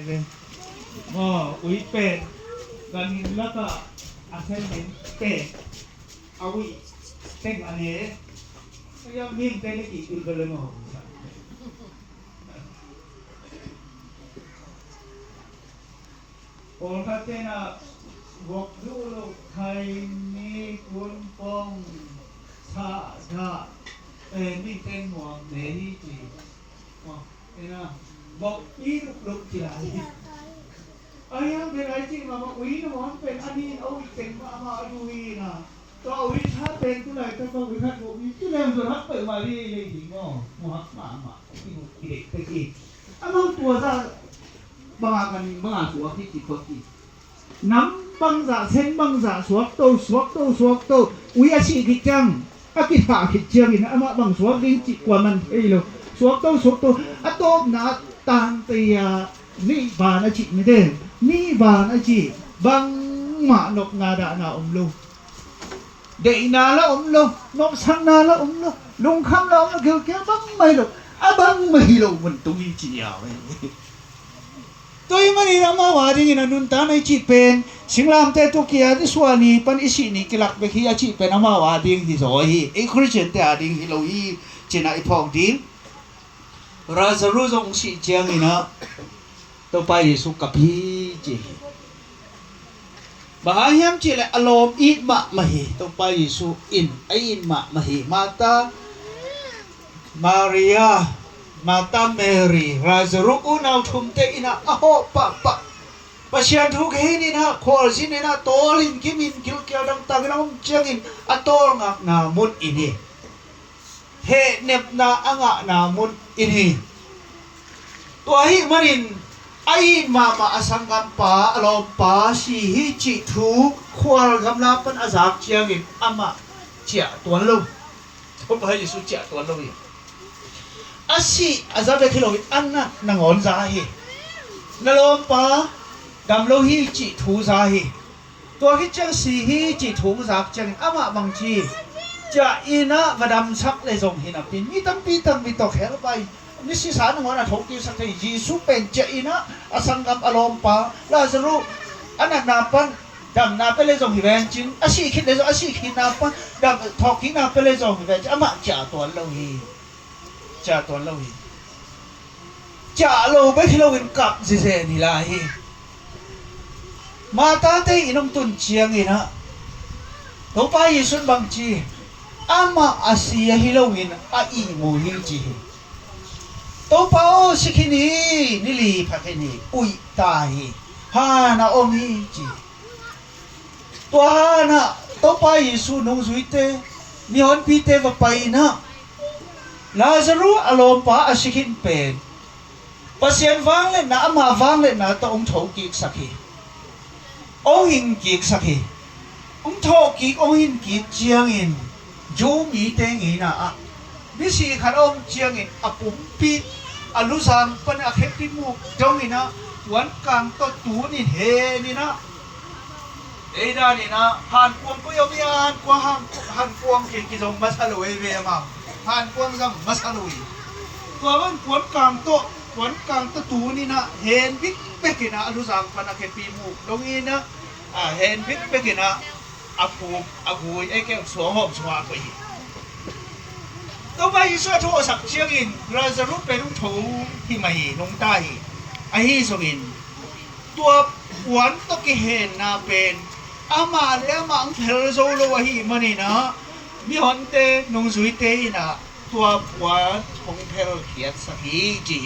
เลยอุ้ยเป็ดกันหินแล้วก็อาเซนเห็นเป็ดเอาอุ้ยเต้นอันนี้ก็ยังนิ่งเต้นได้กี่ปีกันเลยมั้งโอ้ถ้าเต้นอ่ะบอกดูลูกไทยมีคุณปองชานี่เต้นหัวเดี๋ยวจีเต้นอ่ะบอกอีลูกจีไรยังเป็นไรจริงมาบอกอีนะมันเป็นอันนี้เอาอีกเต็มมาดูอีนะตัวอีถ้าเป็นตัวไหนตัวอีถ้าตัวอีตัวไหนตัวฮักเปิดมาดีเลยจริงมั้งหักมาที่ดูเด็กตะกี้มันตัวซะบางกันบางสัวที่จิตพอดีน้ำบางจ่าเส้นบางจ่าสวกโตอุ้ยอาชีพจังอากิจากิจเจียงนะบางสวกดิ้งจิตกว่ามันเอ้ยลูกสวกโตอะโตนาต่างเตียนี่บานอาชีพไม่ได้นี่บานอาชีพบางหมานกนาดานาลูเดนาละลูนกสังนาละลูลุงคำละเกี่ยวบังไม่ลูบังไม่ลูมันตุ้ยจียาวตัวมันนี่เรามาว่าดีนะนุนตาในจีเป็นสิงลามแต่ตัวเกียร์ที่สวานีปันอิสินี่กิลักเบคีอาจีเป็นอามาว่าดีที่สวยไอ้คริสเตียนแต่ดีที่เราอีเจน่าไอ้พองดีเราจะรู้ตรงสิเจียงนี่นะตัวไปสุกับพี่จีบางอย่างจีเลยอารมณ์อินมาฮีตัวไปสุอินมาฮีมาตามาริยามาตาเมรีราจะรู้อุณเอาทุ่มเตอินะโอ้ปะปัจจัยทุกเฮนี่นะขอสินี่นะโตลินกิมินกิลเกียวดังตากินองเจียงินอัตโตงักนามุดอินี่เฮเนบนาอ่างนามุดอินี่ตัวหิมันินไอ้มาอสังกัมปาอลอมปาสีหิจิทุกควาลกำลังเป็นอาศักเจียงินอามาเจียตัวลูกตัวไปยิสุเจียตัวลูกอาชีอาจารย์เบคิโลวิอันนั้นนางอนซาฮีนลอมปาดำโลหิจิทูซาฮีตัวที่จังสีหิจิทูสักจังอามาบางทีจะอินะมาดำชักเลยส่งหินาปินมีตั้งปีมีตกแขนไปนี่สิสารนางอนทกที่สักทียิสุเป็นจะอินะอาสังกัมอลอมปาลาซารุอันนั้นนาปันดำนาเปเลยส่งหิเวนจินอาชีคิดเลยส่งอาชีคิดนาปันดำทอกหินาเปเลยส่งหิเวนจินอามาจ่าตัวโลหิจ่าตัวเราหิจ่าเราไปที่เราเห็นกับเสียนี่ละหิมาตาเตอินงตุนเชียงอินะตัวไปยิสุนบางจีอามาอาเซียฮิเราเห็นอาอีโมฮิจีตัวไปโอสิกินีนิลีพักนีอุยตาหิฮานาอมิจีตัวฮานาตัวไปยิสุนงสุยเตนิฮอนพีเตวไปนะลาซารุอารมณ์ปาอาชิคินเป็นปัสเซียนฟังเลยนะมาฟังเลยนะต้ององค์โถกิกสักทีองค์หินกิกสักทีองค์โถกิกองค์หินกิกเจียงอินจูมีเตงอินะมิสิขันองค์เจียงอินอปุ่มปีอลุสังเป็นอาเขติมุกจงอินะวันกลางตัวตูนี่เฮนี่นะเอดานี่นะหันกวงก็ยอมยันกวางหันกวงเขกิจงมาสลวยเวมาผ่านกวางซังมาสลุยตัวมันกวนกลางโตตูนี่นะเห็นบิ๊กเบกินะอนุสังพันธ์เขปีมูตรงนี้นะเห็นบิ๊กเบกินะอากูไอ้แก้วสวงหอมสวาไปตัวไปยิ่งช่วยทั่วสักเชียงอินเราจะรู้เป็นลุงถูที่ไม่ลงใต้ไอ้ฮิสกินตัวหวนตกิเห็นนาเป็นอามาแล้วมังเพลโซโลวะฮิมันนี่นะมีคนเตนงสุยเตนะตัวผัวของเพลเขียนสักทีจี